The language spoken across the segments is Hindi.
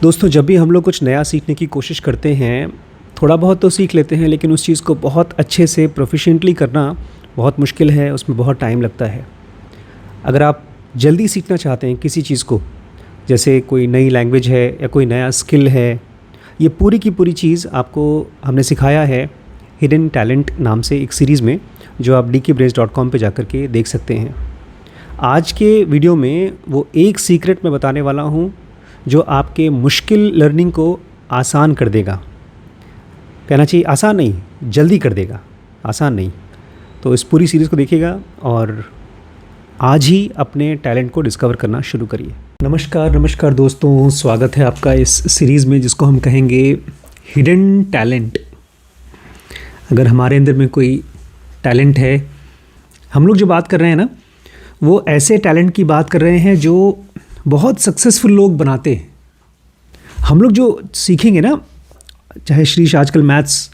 दोस्तों, जब भी हम लोग कुछ नया सीखने की कोशिश करते हैं, थोड़ा बहुत तो सीख लेते हैं, लेकिन उस चीज़ को बहुत अच्छे से प्रोफिशिएंटली करना बहुत मुश्किल है, उसमें बहुत टाइम लगता है। अगर आप जल्दी सीखना चाहते हैं किसी चीज़ को, जैसे कोई नई लैंग्वेज है या कोई नया स्किल है, ये पूरी की पूरी चीज़ आपको हमने सिखाया है हिडन टैलेंट नाम से एक सीरीज़ में, जो आप dkbrace.com पे जाकर के देख सकते हैं। आज के वीडियो में वो एक सीक्रेट मैं बताने वाला हूँ जो आपके मुश्किल लर्निंग को आसान कर देगा। कहना चाहिए आसान नहीं, जल्दी कर देगा, आसान नहीं। तो इस पूरी सीरीज़ को देखिएगा और आज ही अपने टैलेंट को डिस्कवर करना शुरू करिए। नमस्कार दोस्तों, स्वागत है आपका इस सीरीज़ में जिसको हम कहेंगे हिडन टैलेंट। अगर हमारे अंदर में कोई टैलेंट है, हम लोग जो बात कर रहे हैं ना, वो ऐसे टैलेंट की बात कर रहे हैं जो बहुत सक्सेसफुल लोग बनाते हैं। हम लोग जो सीखेंगे ना, चाहे श्रीश आजकल मैथ्स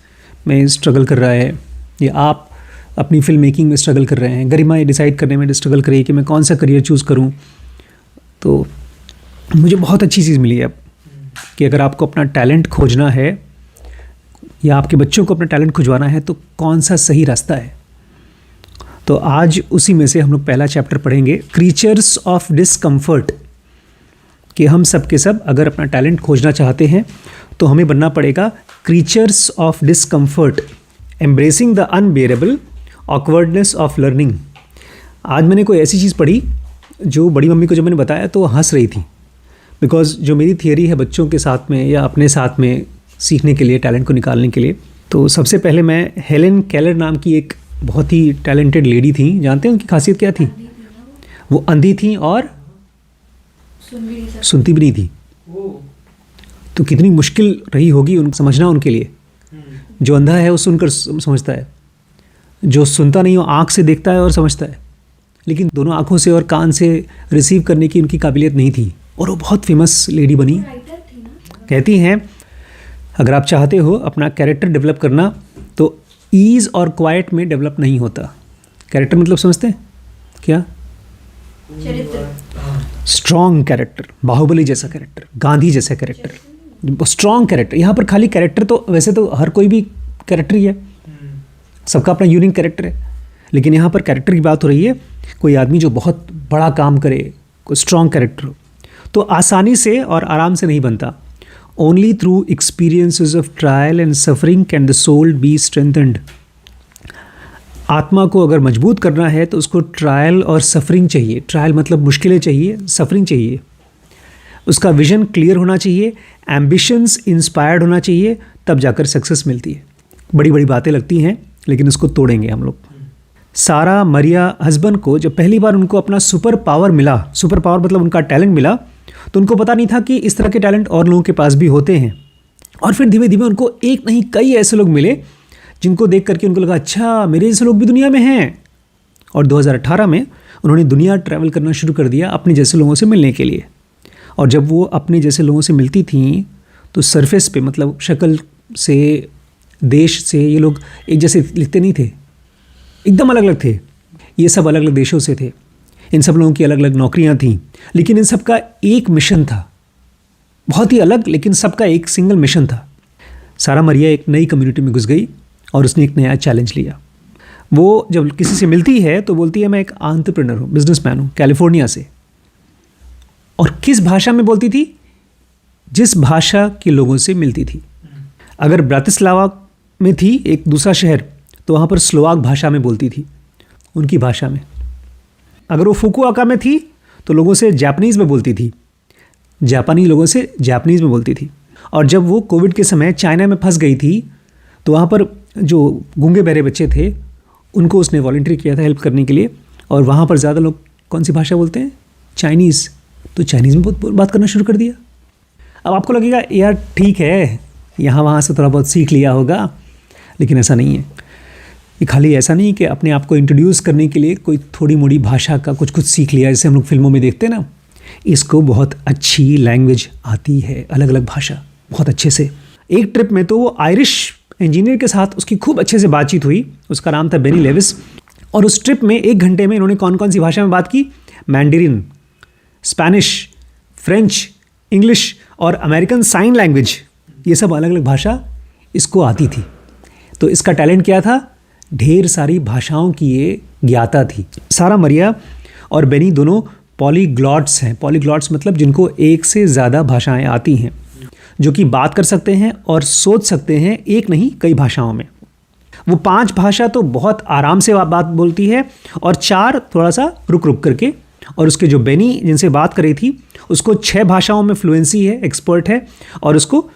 में स्ट्रगल कर रहा है या आप अपनी फिल्म मेकिंग में स्ट्रगल कर रहे हैं, गरिमा ये डिसाइड करने में स्ट्रगल कर रही है कि मैं कौन सा करियर चूज़ करूं, तो मुझे बहुत अच्छी चीज़ मिली है अब कि अगर आपको अपना टैलेंट खोजना है या आपके बच्चों को अपना टैलेंट खुजवाना है तो कौन सा सही रास्ता है। तो आज उसी में से हम लोग पहला चैप्टर पढ़ेंगे, क्रीचर्स ऑफ डिस्कम्फर्ट। कि हम सब के सब अगर अपना टैलेंट खोजना चाहते हैं तो हमें बनना पड़ेगा creatures of discomfort, embracing the unbearable awkwardness of learning. आज मैंने कोई ऐसी चीज़ पढ़ी जो बड़ी मम्मी को जब मैंने बताया तो हंस रही थी, बिकॉज जो मेरी थियरी है बच्चों के साथ में या अपने साथ में सीखने के लिए, टैलेंट को निकालने के लिए, तो सबसे पहले मैं हेलेन केलर नाम की एक बहुत ही टैलेंटेड लेडी थी। जानते हैं उनकी खासियत क्या थी? वो अंधी थी और सुनती भी नहीं थी। तो कितनी मुश्किल रही होगी उन समझना उनके लिए। जो अंधा है वो सुनकर समझता है, जो सुनता नहीं वो आँख से देखता है और समझता है, लेकिन दोनों आँखों से और कान से रिसीव करने की उनकी काबिलियत नहीं थी और वो बहुत फेमस लेडी बनी। कहती हैं अगर आप चाहते हो अपना कैरेक्टर डेवलप करना तो ईज़ और क्वाइट में डेवलप नहीं होता। कैरेक्टर मतलब समझते हैं क्या? स्ट्रॉन्ग कैरेक्टर, बाहुबली जैसा कैरेक्टर, गांधी जैसा कैरेक्टर, स्ट्रॉन्ग कैरेक्टर। यहाँ पर खाली कैरेक्टर तो वैसे तो हर कोई भी कैरेक्टर ही है, सबका अपना यूनिक कैरेक्टर है, लेकिन यहाँ पर कैरेक्टर की बात हो रही है। कोई आदमी जो बहुत बड़ा काम करे, कोई स्ट्रॉन्ग कैरेक्टर हो, तो आसानी से और आराम से नहीं बनता। Only through experiences of trial and suffering can the soul be strengthened. आत्मा को अगर मजबूत करना है तो उसको ट्रायल और सफरिंग चाहिए। ट्रायल मतलब मुश्किलें चाहिए, सफरिंग चाहिए। उसका विजन क्लियर होना चाहिए, एम्बिशंस इंस्पायर्ड होना चाहिए, तब जाकर सक्सेस मिलती है। बड़ी बड़ी बातें लगती हैं लेकिन उसको तोड़ेंगे हम लोग। सारा मरिया हस्बैंड को जब पहली बार उनको अपना सुपर पावर मिला, सुपर पावर मतलब उनका टैलेंट मिला, तो उनको पता नहीं था कि इस तरह के टैलेंट और लोगों के पास भी होते हैं। और फिर धीमे धीमे उनको एक नहीं कई ऐसे लोग मिले जिनको देख करके उनको लगा अच्छा मेरे जैसे लोग भी दुनिया में हैं। और 2018 में उन्होंने दुनिया ट्रैवल करना शुरू कर दिया अपने जैसे लोगों से मिलने के लिए। और जब वो अपने जैसे लोगों से मिलती थीं तो सरफेस पे मतलब शक्ल से, देश से ये लोग एक जैसे लिखते नहीं थे, एकदम अलग अलग थे। ये सब अलग अलग देशों से थे, इन सब लोगों की अलग अलग नौकरियाँ थीं, लेकिन इन सब का एक मिशन था, बहुत ही अलग, लेकिन सबका एक सिंगल मिशन था। सारा मरिया एक नई कम्युनिटी में घुस गई और उसने एक नया चैलेंज लिया। वो जब किसी से मिलती है तो बोलती है मैं एक एंटरप्रेन्योर हूँ, बिजनेसमैन हूँ, कैलिफोर्निया से। और किस भाषा में बोलती थी? जिस भाषा के लोगों से मिलती थी। अगर ब्रातिस्लावा में थी, एक दूसरा शहर, तो वहाँ पर स्लोवाक भाषा में बोलती थी, उनकी भाषा में। अगर वो फुकुओका में थी तो लोगों से जापानीज़ में बोलती थी, जापानी लोगों से जापानीज़ में बोलती थी। और जब वो कोविड के समय चाइना में फंस गई थी तो वहाँ पर जो गूंगे बहरे बच्चे थे उनको उसने वॉलंटियर किया था हेल्प करने के लिए। और वहाँ पर ज़्यादा लोग कौन सी भाषा बोलते हैं? चाइनीज़। तो चाइनीज़ में बात करना शुरू कर दिया। अब आपको लगेगा यार ठीक है, यहाँ वहाँ से थोड़ा बहुत सीख लिया होगा, लेकिन ऐसा नहीं है। ये खाली ऐसा नहीं कि अपने आप को इंट्रोड्यूस करने के लिए कोई थोड़ी मोड़ी भाषा का कुछ सीख लिया, जैसे हम लोग फिल्मों में देखते हैं ना। इसको बहुत अच्छी लैंग्वेज आती है, अलग अलग भाषा बहुत अच्छे से। एक ट्रिप में तो वो आयरिश इंजीनियर के साथ उसकी खूब अच्छे से बातचीत हुई, उसका नाम था बेनी लेविस। और उस ट्रिप में 1 घंटे में इन्होंने कौन कौन सी भाषा में बात की? मैंडरिन, स्पेनिश, फ्रेंच, इंग्लिश और अमेरिकन साइन लैंग्वेज, ये सब अलग अलग भाषा इसको आती थी। तो इसका टैलेंट क्या था? ढेर सारी भाषाओं की ये ज्ञाता थी। सारा मरिया और बेनी दोनों पॉलीग्लॉट्स हैं। पॉलीग्लॉट्स मतलब जिनको एक से ज़्यादा भाषाएं आती हैं, जो कि बात कर सकते हैं और सोच सकते हैं एक नहीं कई भाषाओं में। वो 5 भाषा तो बहुत आराम से बात बोलती है और 4 थोड़ा सा रुक रुक करके। और उसके जो बेनी जिनसे बात कर रही थी उसको 6 भाषाओं में फ्लुएंसी है, एक्सपर्ट है, और उसको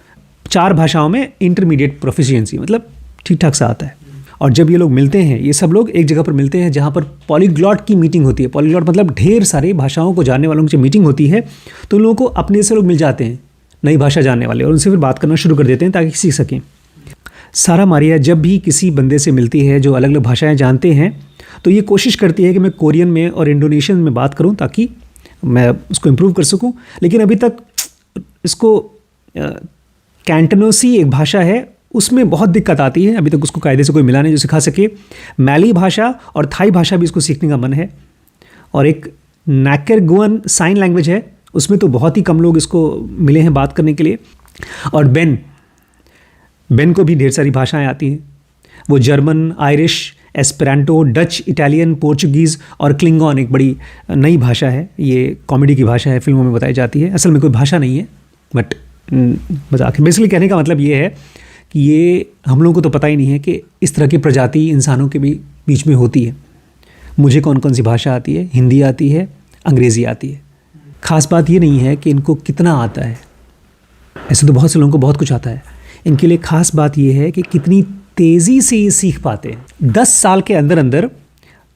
4 भाषाओं में इंटरमीडिएट प्रोफिशिएंसी, मतलब ठीक ठाक सा आता है। और जब ये लोग मिलते हैं, ये सब लोग एक जगह पर मिलते हैं जहाँ पर पॉलीग्लॉट की मीटिंग होती है। पॉलीग्लॉट मतलब ढेर सारे भाषाओं को जानने वालों की मीटिंग होती है। तो उन लोगों को अपने से लोग मिल जाते हैं, नई भाषा जानने वाले, और उनसे फिर बात करना शुरू कर देते हैं ताकि सीख सकें। सारा मारिया जब भी किसी बंदे से मिलती है जो अलग अलग भाषाएं जानते हैं, तो ये कोशिश करती है कि मैं कोरियन में और इंडोनेशियन में बात करूं ताकि मैं उसको इम्प्रूव कर सकूं। लेकिन अभी तक इसको कैंटनोसी एक भाषा है, उसमें बहुत दिक्कत आती है। अभी तक उसको कायदे से कोई मिला नहीं जो सिखा सके। मैली भाषा और थाई भाषा भी इसको सीखने का मन है। और एक नैकरगुअन साइन लैंग्वेज है, उसमें तो बहुत ही कम लोग इसको मिले हैं बात करने के लिए। और बेन को भी ढेर सारी भाषाएं आती हैं। वो German, Irish, Esperanto, Dutch, Italian, Portuguese और क्लिंगॉन एक बड़ी नई भाषा है। ये कॉमेडी की भाषा है, फिल्मों में बताई जाती है। असल में कोई भाषा नहीं है, बट मजाक है। बेसिकली कहने का मतलब ये है कि ये हम लोगों को तो पता ही नहीं है कि इस तरह की प्रजाति इंसानों के भी बीच में होती है। मुझे कौन कौन सी भाषा आती है? हिंदी आती है, अंग्रेज़ी आती है। ख़ास बात ये नहीं है कि इनको कितना आता है, ऐसे तो बहुत से लोगों को बहुत कुछ आता है। इनके लिए ख़ास बात ये है कि कितनी तेज़ी से ये सीख पाते हैं। 10 साल के अंदर अंदर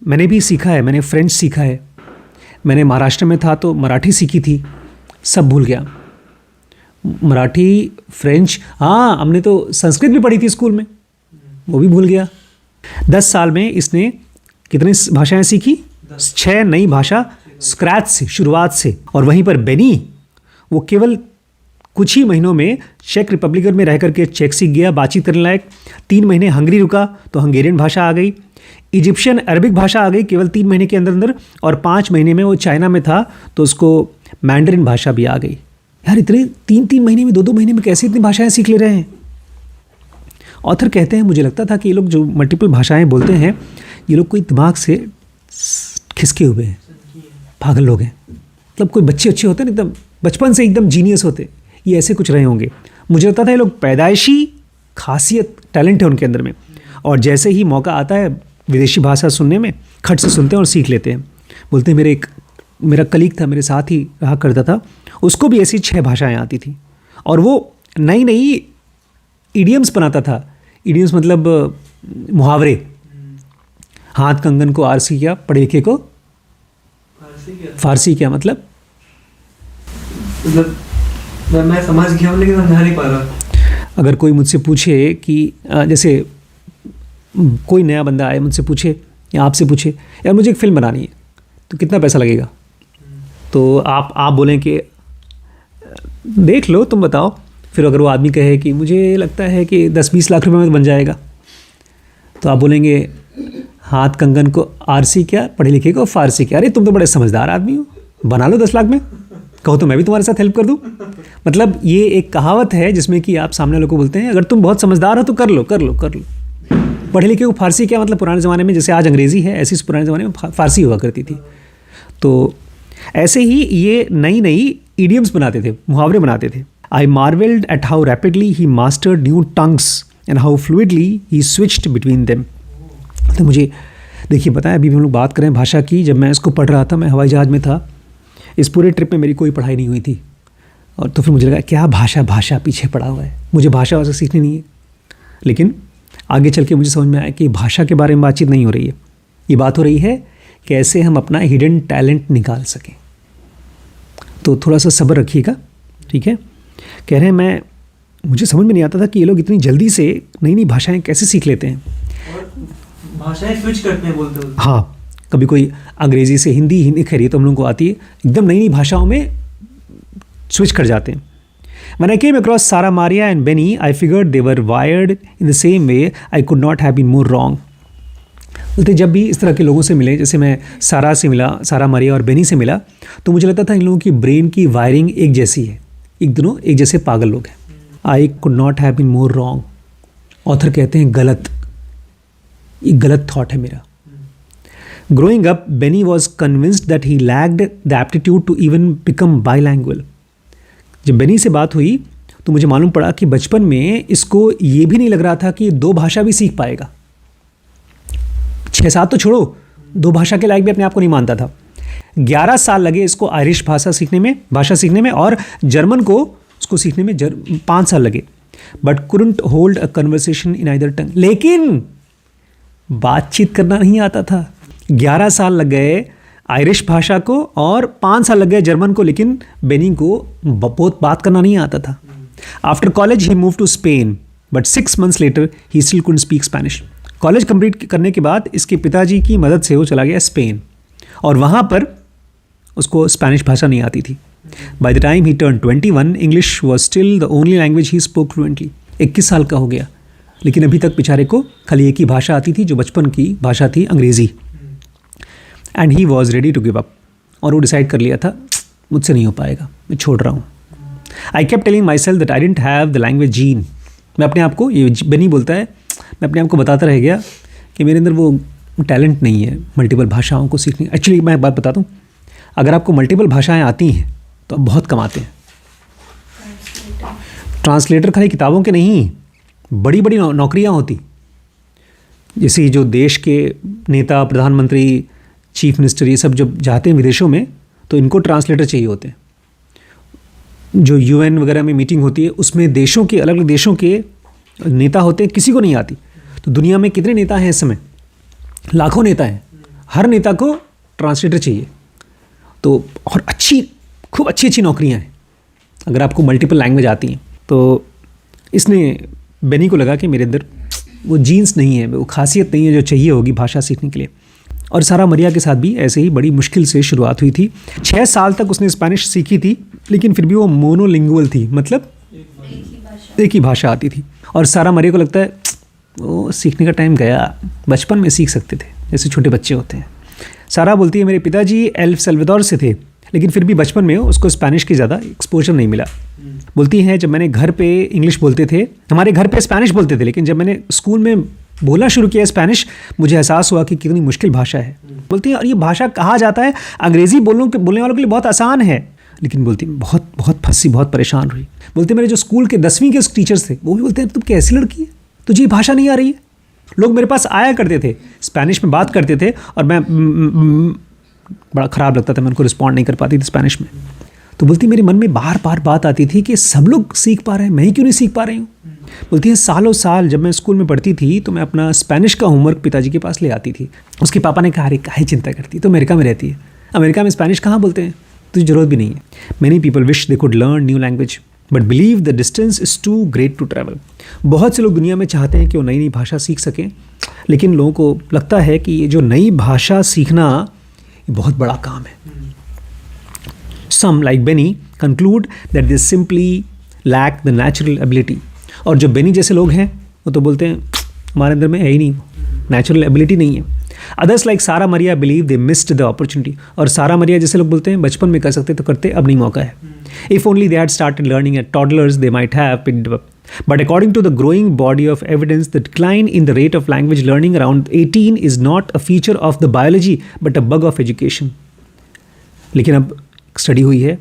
मैंने भी सीखा है। मैंने फ्रेंच सीखा है, मैंने महाराष्ट्र में था तो मराठी सीखी थी, सब भूल गया। मराठी, फ्रेंच, हाँ हमने तो संस्कृत भी पढ़ी थी स्कूल में, वो भी भूल गया। 10 साल में इसने कितनी भाषाएं सीखी? 6 नई भाषा स्क्रैच से, शुरुआत से। और वहीं पर बेनी, वो केवल कुछ ही महीनों में चेक रिपब्लिक में रह करके चेक सीख गया, बातचीत करने लायक। 3 महीने हंगरी रुका तो हंगेरियन भाषा आ गई। इजिप्शियन अरबिक भाषा आ गई केवल 3 महीने के अंदर अंदर। और 5 महीने में वो चाइना में था तो उसको मैंडरिन भाषा भी आ गई। यार इतने 3-3 महीने में, 2-2 महीने में कैसे इतनी भाषाएं सीख ले रहे हैं? ऑथर कहते हैं, मुझे लगता था कि ये लोग जो मल्टीपल भाषाएं बोलते हैं, ये लोग कोई दिमाग से खिसके हुए हैं, पागल लोग हैं। मतलब कोई बच्चे अच्छे होते हैं एकदम बचपन से एकदम जीनियस होते, ये ऐसे कुछ रहे होंगे। मुझे लगता था ये लोग पैदाइशी खासियत, टैलेंट है उनके अंदर में, और जैसे ही मौका आता है विदेशी भाषा सुनने में, खट से सुनते हैं और सीख लेते हैं। बोलते हैं मेरा कलीग था, मेरे साथ ही रहा करता था, उसको भी ऐसी 6 भाषाएं आती थी। और वो नई नई इडियम्स बनाता था। इडियम्स मतलब मुहावरे। हाथ कंगन को आरसी क्या, पढ़े लिखे को फारसी क्या, मतलब मैं समझ गया हूँ लेकिन समझा नहीं पा रहा। अगर कोई मुझसे पूछे कि जैसे कोई नया बंदा आए मुझसे पूछे या आपसे पूछे, यार मुझे एक फ़िल्म बनानी है तो कितना पैसा लगेगा, तो आप बोलें कि देख लो तुम बताओ। फिर अगर वो आदमी कहे कि मुझे लगता है कि 10-20 लाख रुपए में बन जाएगा, तो आप बोलेंगे हाथ कंगन को आरसी क्या, पढ़े लिखे को फारसी क्या। अरे तुम तो बड़े समझदार आदमी हो, बना लो 10 लाख में, कहो तो मैं भी तुम्हारे साथ हेल्प कर दूँ। मतलब ये एक कहावत है जिसमें कि आप सामने लोगों को बोलते हैं अगर तुम बहुत समझदार हो तो कर लो। पढ़े लिखे को फारसी क्या, मतलब पुराने ज़माने में जैसे आज अंग्रेज़ी है, ऐसी पुराने ज़माने में फारसी हुआ करती थी। तो ऐसे ही ये नई नई इडियम्स बनाते थे, मुहावरे बनाते थे। I marvelled at how rapidly he mastered new tongues and how fluidly he switched between them. तो मुझे देखिए पता है, अभी भी हम लोग बात करें भाषा की, जब मैं इसको पढ़ रहा था, मैं हवाई जहाज़ में था, इस पूरे ट्रिप में मेरी कोई पढ़ाई नहीं हुई थी। और तो फिर मुझे लगा क्या भाषा पीछे पड़ा हुआ है, मुझे भाषा वैसे सीखनी नहीं है। लेकिन आगे चल के मुझे समझ में आया कि भाषा के बारे में बातचीत नहीं हो रही है, ये बात हो रही है कैसे हम अपना हिडन टैलेंट निकाल सकें। तो थोड़ा सा सब्र रखिएगा, ठीक है। कह रहे हैं मुझे समझ में नहीं आता था कि ये लोग इतनी जल्दी से नई नई भाषाएं कैसे सीख लेते हैं और भाषाएं स्विच करते हैं बोलते। हाँ, कभी कोई अंग्रेज़ी से हिंदी खैर ये तो हम लोगों को आती है, एकदम नई नई भाषाओं में स्विच कर जाते हैं। When I came across Sarah Maria and Benny, I figured they were wired in the same way. I could not have been more wrong. बोलते जब भी इस तरह के लोगों से मिले, जैसे मैं सारा मारिया और बेनी से मिला, तो मुझे लगता था इन लोगों की ब्रेन की वायरिंग एक जैसी है, एक दोनों एक जैसे पागल लोग हैं। I could not have been more wrong. Author कहते हैं गलत, ये गलत थॉट है मेरा। Growing up Benny was convinced that he lacked the aptitude to even become bilingual. जब बेनी से बात हुई तो मुझे मालूम पड़ा कि बचपन में इसको ये भी नहीं लग रहा था कि 2 भाषा भी सीख पाएगा। 6-7 तो छोड़ो, 2 भाषा के लायक भी अपने आप को नहीं मानता था। 11 साल लगे इसको आयरिश भाषा सीखने में और जर्मन को उसको सीखने में 5 साल लगे। But couldn't hold a conversation in either tongue. लेकिन बातचीत करना नहीं आता था। 11 साल लग गए आयरिश भाषा को और 5 साल लग गए जर्मन को, लेकिन बेनी को बहुत बात करना नहीं आता था। After college he move to Spain, but 6 months later he still couldn't speak Spanish. College complete करने के बाद इसके पिताजी की मदद से वो चला गया स्पेन, और वहाँ पर उसको स्पेनिश भाषा नहीं आती थी। By the time he turn 21, English was still the only language he spoke fluently. 21 साल का हो गया, लेकिन अभी तक बेचारे को खाली एक ही भाषा आती थी, जो बचपन की भाषा थी, अंग्रेज़ी। And he was ready to give up, और वो डिसाइड कर लिया था मुझसे नहीं हो पाएगा, मैं छोड़ रहा हूँ। I kept telling my self that I didn't have the language gene. मैं अपने आप को, ये बेनी बोलता है, मैं अपने आप को बताता रह गया कि मेरे अंदर वो टैलेंट नहीं है मल्टीपल भाषाओं को सीखने। एक्चुअली मैं एक बात बताता हूँ, अगर आपको मल्टीपल भाषाएं आती हैं तो आप बहुत कमाते हैं। ट्रांसलेटर खाली किताबों के नहीं, बड़ी बड़ी नौकरियां होती। जैसे जो देश के नेता, प्रधानमंत्री, चीफ मिनिस्टर, ये सब जब जाते हैं विदेशों में तो इनको ट्रांसलेटर चाहिए होते हैं। जो UN वगैरह में मीटिंग होती है उसमें देशों के, अलग अलग देशों के नेता होते हैं, किसी को नहीं आती। तो दुनिया में कितने नेता हैं इस समय? लाखों नेता हैं। हर नेता को ट्रांसलेटर चाहिए। तो और खूब अच्छी नौकरियां हैं अगर आपको मल्टीपल लैंग्वेज आती हैं। तो इसने, बेनी को लगा कि मेरे अंदर वो जीन्स नहीं है, वो खासियत नहीं है जो चाहिए होगी भाषा सीखने के लिए। और सारा मरिया के साथ भी ऐसे ही बड़ी मुश्किल से शुरुआत हुई थी। 6 साल तक उसने स्पेनिश सीखी थी, लेकिन फिर भी वो मोनोलिंगुअल थी, मतलब एक ही भाषा आती थी। और सारा मरिया को लगता है वो सीखने का टाइम गया, बचपन में सीख सकते थे जैसे छोटे बच्चे होते हैं। सारा बोलती है मेरे पिताजी एल सल्वाडोर से थे, लेकिन फिर भी बचपन में उसको स्पेनिश की ज़्यादा एक्सपोजर नहीं मिला। बोलती हैं जब मैंने घर पे इंग्लिश बोलते थे, हमारे घर पे स्पेनिश बोलते थे, लेकिन जब मैंने स्कूल में बोलना शुरू किया स्पेनिश, मुझे एहसास हुआ कि कितनी मुश्किल भाषा है। बोलती है और ये भाषा कहा जाता है अंग्रेज़ी बोलने वालों के लिए बहुत आसान है, लेकिन बोलती बहुत फंसी, बहुत परेशान हुई। बोलते मेरे जो स्कूल के 10वीं के टीचर्स थे वो भी बोलते हैं तुम कैसी लड़की है, तुझे ये भाषा नहीं आ रही है। लोग मेरे पास आया करते थे, स्पेनिश में बात करते थे, और मैं बड़ा ख़राब लगता था, मैं उनको रिस्पॉन्ड नहीं कर पाती थी स्पेनिश में। तो बोलती मेरे मन में बार बार बात आती थी कि सब लोग सीख पा रहे हैं, मैं ही क्यों नहीं सीख पा रही हूँ। बोलती है सालों साल जब मैं स्कूल में पढ़ती थी तो मैं अपना स्पेनिश का होमवर्क पिताजी के पास ले आती थी। उसके पापा ने कहा अरे काहे चिंता करती, तो अमेरिका में रहती है, अमेरिका में स्पेनिश कहाँ बोलते हैं, तुझे ज़रूरत भी नहीं है। Many people wish they could learn new language but believe the distance is too great to travel. बहुत से लोग दुनिया में चाहते हैं कि वो नई नई भाषा सीख सकें, लेकिन लोगों को लगता है कि ये जो नई भाषा सीखना ये बहुत बड़ा काम है। Some like Benny conclude that they simply lack the natural ability। और जो बेनी जैसे लोग हैं वो तो बोलते हैं हमारे अंदर में है ही नहीं, नेचुरल एबिलिटी नहीं है। Others like Sara Maria believe they missed the opportunity. और सारा मरिया जैसे लोग बोलते हैं बचपन में कर सकते तो करते, अब नहीं मौका है। If only they had started learning at toddlers they might have picked up. But according to the growing body of evidence, the decline in the rate of language learning around 18 is not a feature of the biology but a bug of education। लेकिन अब स्टडी हुई है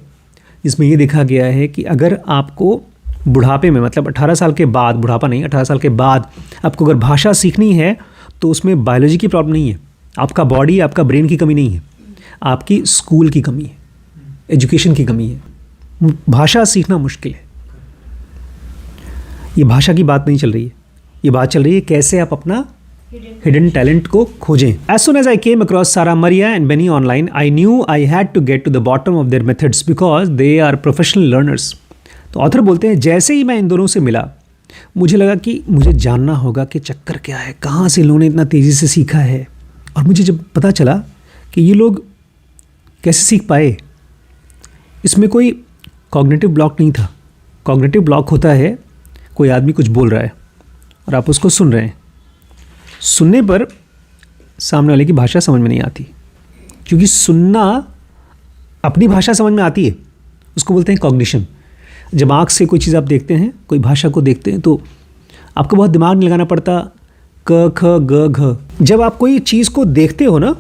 जिसमें ये देखा गया है कि अगर आपको बुढ़ापे में, मतलब 18 साल के बाद, बुढ़ापा नहीं 18 साल के बाद आपको अगर भाषा सीखनी है तो उसमें बायोलॉजी की प्रॉब्लम नहीं है, आपका बॉडी, आपका ब्रेन की कमी नहीं है, आपकी स्कूल की कमी है, एजुकेशन की कमी है। भाषा सीखना मुश्किल है। ये भाषा की बात नहीं चल रही है, ये बात चल रही है कैसे आप अपना हिडन टैलेंट को खोजें। As soon as I came across Sara Maria and Benny online, I knew I had to get to the bottom of their methods because they are professional learners। तो ऑथर बोलते हैं जैसे ही मैं इन दोनों से मिला मुझे लगा कि मुझे जानना होगा कि चक्कर क्या है, कहाँ से लोगों ने इतना तेज़ी से सीखा है। और मुझे जब पता चला कि ये लोग कैसे सीख पाए, इसमें कोई कॉग्निटिव ब्लॉक नहीं था। कॉग्निटिव ब्लॉक होता है कोई आदमी कुछ बोल रहा है और आप उसको सुन रहे हैं, सुनने पर सामने वाले की भाषा समझ में नहीं आती, क्योंकि सुनना अपनी भाषा समझ में आती है, उसको बोलते हैं कॉग्निशन। जब आँख से कोई चीज़ आप देखते हैं, कोई भाषा को देखते हैं, तो आपको बहुत दिमाग नहीं लगाना पड़ता, क ख ग घ। जब आप कोई चीज़ को देखते हो ना,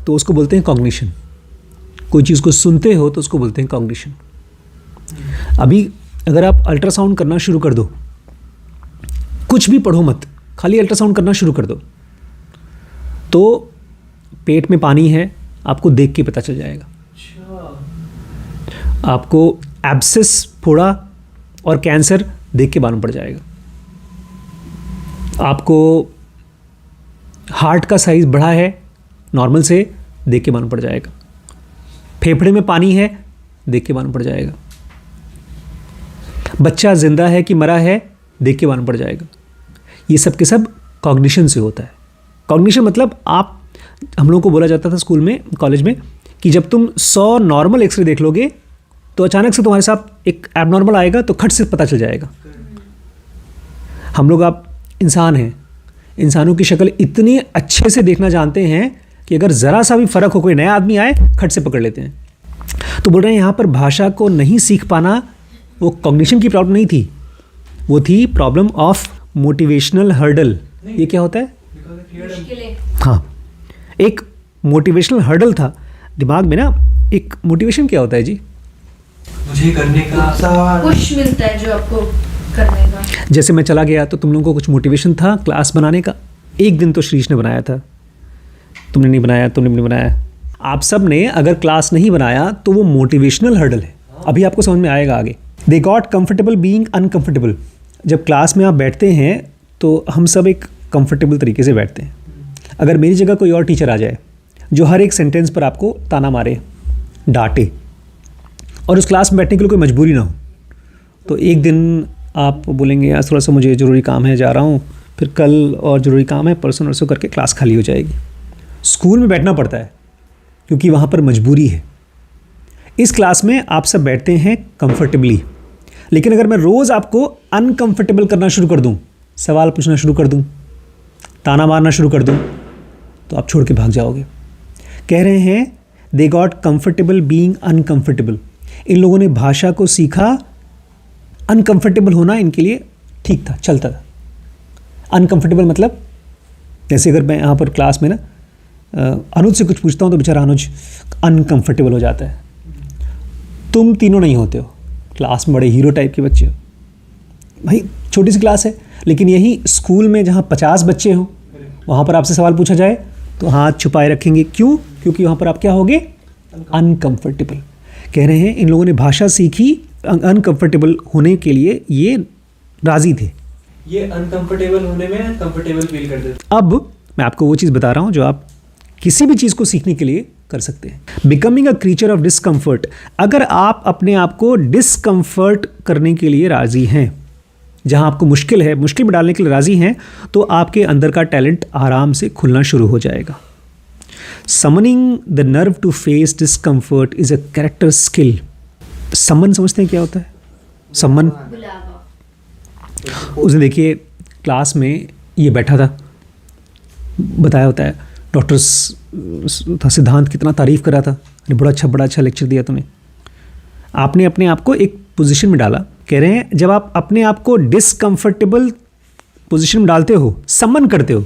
तो उसको बोलते हैं कॉग्निशन। कोई चीज़ को सुनते हो तो उसको बोलते हैं कॉग्निशन। अभी अगर आप अल्ट्रासाउंड करना शुरू कर दो, कुछ भी पढ़ो मत, खाली अल्ट्रासाउंड करना शुरू कर दो, तो पेट में पानी है आपको देख के पता चल जाएगा। आपको एब्सेस, फोड़ा और कैंसर देख के मालूम पड़ जाएगा। आपको हार्ट का साइज बढ़ा है नॉर्मल से, देख के मालूम पड़ जाएगा। फेफड़े में पानी है, देख के मालूम पड़ जाएगा। बच्चा जिंदा है कि मरा है, देख के मालूम पड़ जाएगा। ये सब के सब कॉग्निशन से होता है। कॉग्निशन मतलब हम लोगों को बोला जाता था स्कूल में, कॉलेज में, कि जब तुम 100 नॉर्मल एक्सरे देख लोगे तो अचानक से तुम्हारे साथ एक एबनॉर्मल आएगा तो खट से पता चल जाएगा। हम लोग आप इंसान हैं, इंसानों की शक्ल इतनी अच्छे से देखना जानते हैं कि अगर ज़रा सा भी फ़र्क हो, कोई नया आदमी आए, खट से पकड़ लेते हैं। तो बोल रहे हैं यहाँ पर भाषा को नहीं सीख पाना वो कॉग्निशन की प्रॉब्लम नहीं थी, वो थी प्रॉब्लम ऑफ मोटिवेशनल हर्डल। ये क्या होता है? हाँ, एक मोटिवेशनल हर्डल था दिमाग में ना। एक मोटिवेशन क्या होता है जी? मुझे करने का पुश मिलता है जो आपको करने का। जैसे मैं चला गया तो तुम लोगों को कुछ मोटिवेशन था क्लास बनाने का। एक दिन तो श्रीश ने बनाया था, तुमने नहीं बनाया, तुमने नहीं बनाया। आप सब ने अगर क्लास नहीं बनाया तो वो मोटिवेशनल हर्डल है। अभी आपको समझ में आएगा आगे। दे गॉट कंफर्टेबल बीइंग अनकंफर्टेबल। जब क्लास में आप बैठते हैं तो हम सब एक कंफर्टेबल तरीके से बैठते हैं। अगर मेरी जगह कोई और टीचर आ जाए जो हर एक सेंटेंस पर आपको ताना मारे, डांटे, और उस क्लास में बैठने के लिए कोई मजबूरी ना हो, तो एक दिन आप बोलेंगे यार थोड़ा सा मुझे ज़रूरी काम है, जा रहा हूँ, फिर कल और ज़रूरी काम है, परसों नरसों करके क्लास खाली हो जाएगी। स्कूल में बैठना पड़ता है क्योंकि वहाँ पर मजबूरी है। इस क्लास में आप सब बैठते हैं कंफर्टेबली, लेकिन अगर मैं रोज़ आपको अनकंफर्टेबल करना शुरू कर दूँ, सवाल पूछना शुरू कर दूँ, ताना मारना शुरू कर दूँ, तो आप छोड़ के भाग जाओगे। कह रहे हैं they got comfortable being uncomfortable. इन लोगों ने भाषा को सीखा, अनकंफर्टेबल होना इनके लिए ठीक था, चलता था। अनकंफर्टेबल मतलब जैसे अगर मैं यहाँ पर क्लास में ना अनुज से कुछ पूछता हूँ तो बेचारा अनुज अनकंफर्टेबल हो जाता है। तुम तीनों नहीं होते हो, क्लास में बड़े हीरो टाइप के बच्चे हो। भाई छोटी सी क्लास है, लेकिन यही स्कूल में जहाँ 50 बच्चे हों वहाँ पर आपसे सवाल पूछा जाए तो हाथ छुपाए रखेंगे। क्यों? क्योंकि वहाँ पर आप क्या होगे? अनकंफर्टेबल। कह रहे हैं इन लोगों ने भाषा सीखी अनकंफर्टेबल होने के लिए, ये राजी थे। ये अनकंफर्टेबल होने में कंफर्टेबल फील करते थे। अब मैं आपको वो चीज़ बता रहा हूँ जो आप किसी भी चीज़ को सीखने के लिए कर सकते हैं। Becoming a creature of discomfort. अगर आप अपने आप को डिस्कम्फर्ट करने के लिए राज़ी हैं, जहाँ आपको मुश्किल है, मुश्किल में डालने के लिए राज़ी हैं, तो आपके अंदर का टैलेंट आराम से खुलना शुरू हो जाएगा। Summoning the nerve to face discomfort is a character skill. Summon समझते हैं क्या होता है? समन, उसने देखिए क्लास में ये बैठा था, बताया होता है डॉक्टर था सिद्धांत, कितना तारीफ़ कर रहा था, अरे बड़ा अच्छा लेक्चर दिया तूने। आपने अपने आप को एक पोजीशन में डाला। कह रहे हैं जब आप अपने आप को डिसकंफर्टेबल पोजीशन में डालते हो, समन करते हो,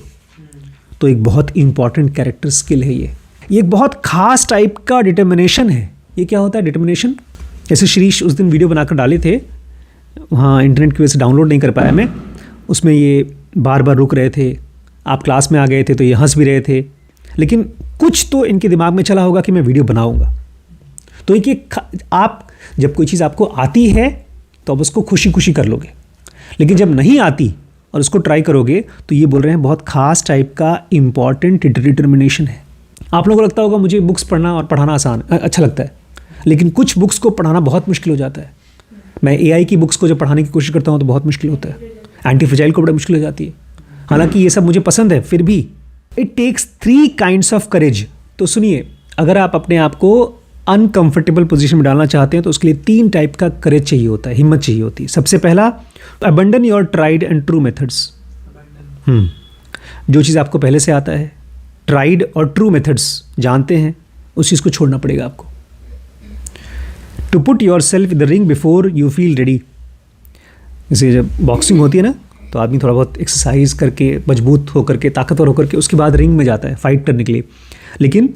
तो एक बहुत इंपॉर्टेंट कैरेक्टर स्किल है ये एक बहुत खास टाइप का डिटर्मिनेशन है। ये क्या होता है डिटर्मिनेशन? जैसे श्रीश उस दिन वीडियो बनाकर डाले थे, वहाँ इंटरनेट की वजह से डाउनलोड नहीं कर पाया मैं, उसमें ये बार बार रुक रहे थे, आप क्लास में आ गए थे तो ये हंस भी रहे थे, लेकिन कुछ तो इनके दिमाग में चला होगा कि मैं वीडियो बनाऊंगा। तो एक आप जब कोई चीज़ आपको आती है तो आप उसको खुशी खुशी कर लोगे, लेकिन जब नहीं आती और उसको ट्राई करोगे तो ये बोल रहे हैं बहुत खास टाइप का इम्पॉर्टेंट डिटर्मिनेशन है। आप लोगों को लगता होगा मुझे बुक्स पढ़ना और पढ़ाना आसान अच्छा लगता है, लेकिन कुछ बुक्स को पढ़ाना बहुत मुश्किल हो जाता है। मैं AI की बुक्स को जब पढ़ाने की कोशिश करता हूँ तो बहुत मुश्किल होता है, एंटी फ्रैजाइल को बड़ा मुश्किल हो जाती है। हालांकि ये सब मुझे पसंद है, फिर भी it takes 3 kinds of courage. तो सुनिए, अगर आप अपने आप को अनकंफर्टेबल पोजीशन में डालना चाहते हैं तो उसके लिए 3 टाइप का करेज चाहिए होता है, हिम्मत चाहिए होती है। सबसे पहला, abandon your tried and true methods. जो चीज़ आपको पहले से आता है, ट्राइड और ट्रू मेथड्स जानते हैं, उस चीज़ को छोड़ना पड़ेगा आपको। To put yourself in the ring before you feel ready. जैसे जब बॉक्सिंग होती है ना, तो आदमी थोड़ा बहुत एक्सरसाइज करके मजबूत होकर के ताकतवर होकर के उसके बाद रिंग में जाता है फाइट करने के लिए। लेकिन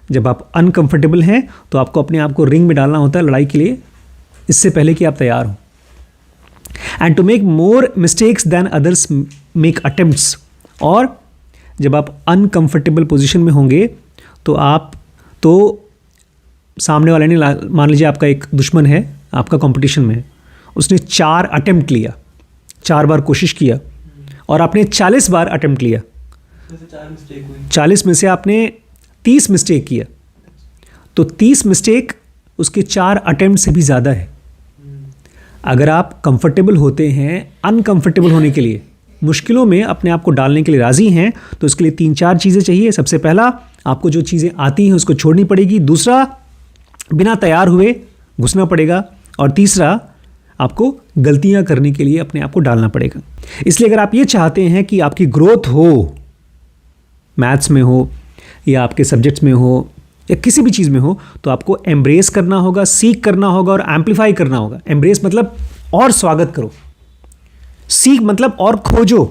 जब आप अनकंफर्टेबल हैं तो आपको अपने आप को रिंग में डालना होता है लड़ाई के लिए, इससे पहले कि आप तैयार हो। And to make more mistakes than others make attempts. और जब आप अनकंफर्टेबल पोजीशन में होंगे तो सामने वाले ने मान लीजिए आपका एक दुश्मन है, आपका कंपटीशन में है, उसने 4 अटेम्प्ट लिया, 4 बार कोशिश किया और आपने 40 बार अटेम्प्ट लिया। 40 में से आपने 30 मिस्टेक किया, तो 30 मिस्टेक उसके 4 अटेम्प्ट से भी ज़्यादा है। अगर आप कंफर्टेबल होते हैं, अनकंफर्टेबल होने के लिए, मुश्किलों में अपने आप को डालने के लिए राज़ी हैं, तो उसके लिए 3-4 चीज़ें चाहिए। सबसे पहला, आपको जो चीज़ें आती हैं उसको छोड़नी पड़ेगी। दूसरा, बिना तैयार हुए घुसना पड़ेगा। और तीसरा, आपको गलतियां करने के लिए अपने आप को डालना पड़ेगा। इसलिए अगर आप ये चाहते हैं कि आपकी ग्रोथ हो, मैथ्स में हो या आपके सब्जेक्ट्स में हो या किसी भी चीज़ में हो, तो आपको एम्ब्रेस करना होगा, सीख करना होगा और एम्पलीफाई करना होगा। एम्ब्रेस मतलब और स्वागत करो, सीख मतलब और खोजो,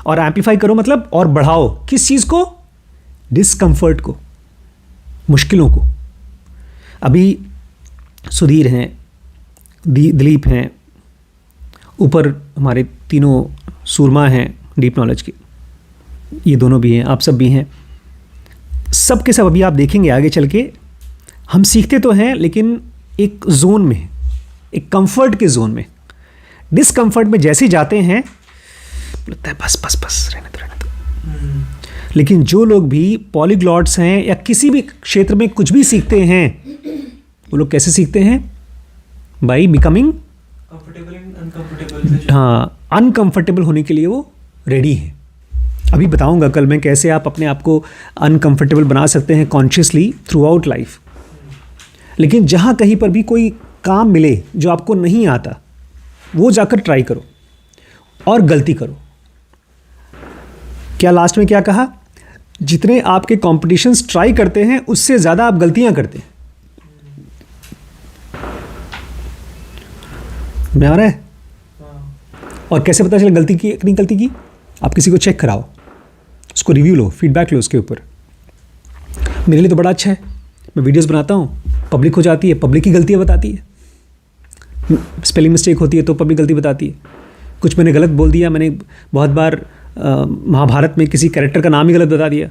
और एम्पलीफाई करो मतलब और बढ़ाओ। किस चीज़ को? डिस्कम्फर्ट को, मुश्किलों को। अभी सुधीर हैं, दिलीप हैं, ऊपर हमारे तीनों सूरमा हैं डीप नॉलेज के, ये दोनों भी हैं, आप सब भी हैं। सब के सब अभी आप देखेंगे आगे चल के, हम सीखते तो हैं लेकिन एक जोन में, एक कंफर्ट के जोन में। डिस्कम्फर्ट में जैसे जाते हैं लगता है बस बस बस रहने दो। लेकिन जो लोग भी पॉलीग्लॉट्स हैं या किसी भी क्षेत्र में कुछ भी सीखते हैं, वो लोग कैसे सीखते हैं? By becoming comfortable and uncomfortable. हाँ, अनकंफर्टेबल होने के लिए वो रेडी है। अभी बताऊंगा कल मैं कैसे आप अपने आप को अनकंफर्टेबल बना सकते हैं कॉन्शियसली थ्रू आउट लाइफ। लेकिन जहाँ कहीं पर भी कोई काम मिले जो आपको नहीं आता, वो जाकर ट्राई करो और गलती करो। क्या लास्ट में क्या कहा? जितने आपके कॉम्पिटिशन्स ट्राई करते हैं उससे ज़्यादा आप गलतियां करते हैं। में आ रहा है? और कैसे पता चले गलती की नहीं गलती की? आप किसी को चेक कराओ, उसको रिव्यू लो, फीडबैक लो उसके ऊपर। मेरे लिए तो बड़ा अच्छा है, मैं वीडियोस बनाता हूँ, पब्लिक हो जाती है, पब्लिक की गलतियाँ बताती है। स्पेलिंग मिस्टेक होती है तो पब्लिक गलती बताती है। कुछ मैंने गलत बोल दिया, मैंने बहुत बार महाभारत में किसी कैरेक्टर का नाम ही गलत बता दिया,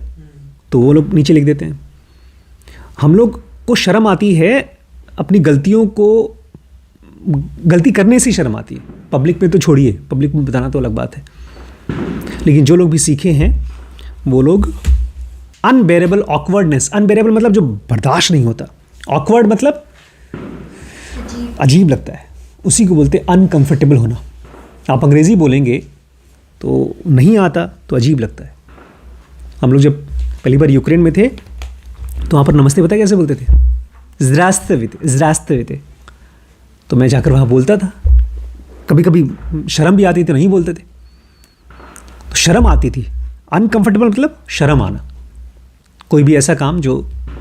तो वो लोग नीचे लिख देते हैं। हम लोग को शर्म आती है अपनी गलतियों को, गलती करने से शर्म आती है। पब्लिक में तो छोड़िए, पब्लिक में बताना तो अलग बात है। लेकिन जो लोग भी सीखे हैं वो लोग अनबेरेबल ऑकवर्डनेस, अनबेरेबल मतलब जो बर्दाश्त नहीं होता, ऑकवर्ड मतलब अजीब लगता है, उसी को बोलते हैं अनकंफर्टेबल होना। आप अंग्रेज़ी बोलेंगे तो नहीं आता तो अजीब लगता है। हम लोग जब पहली बार यूक्रेन में थे तो वहाँ पर नमस्ते पता कैसे बोलते थे? ज़्रास्तविते। तो मैं जाकर वहाँ बोलता था, कभी कभी शर्म भी आती थी, नहीं बोलते थे तो शर्म आती थी। अनकंफर्टेबल मतलब शर्म आना, कोई भी ऐसा काम जो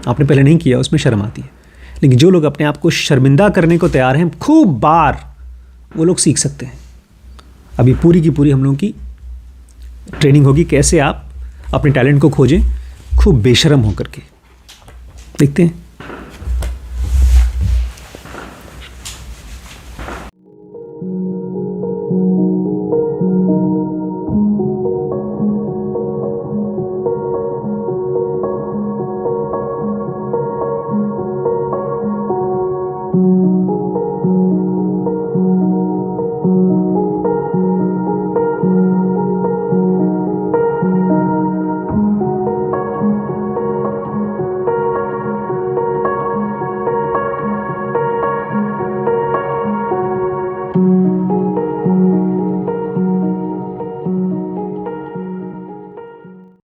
आपने पहले नहीं किया उसमें शर्म आती है। लेकिन जो लोग अपने आप को शर्मिंदा करने को तैयार हैं खूब बार, वो लोग सीख सकते हैं। अभी पूरी की पूरी हम लोगों की ट्रेनिंग होगी कैसे आप अपने टैलेंट को खोजें खूब बेशर्म होकर के। देखते हैं।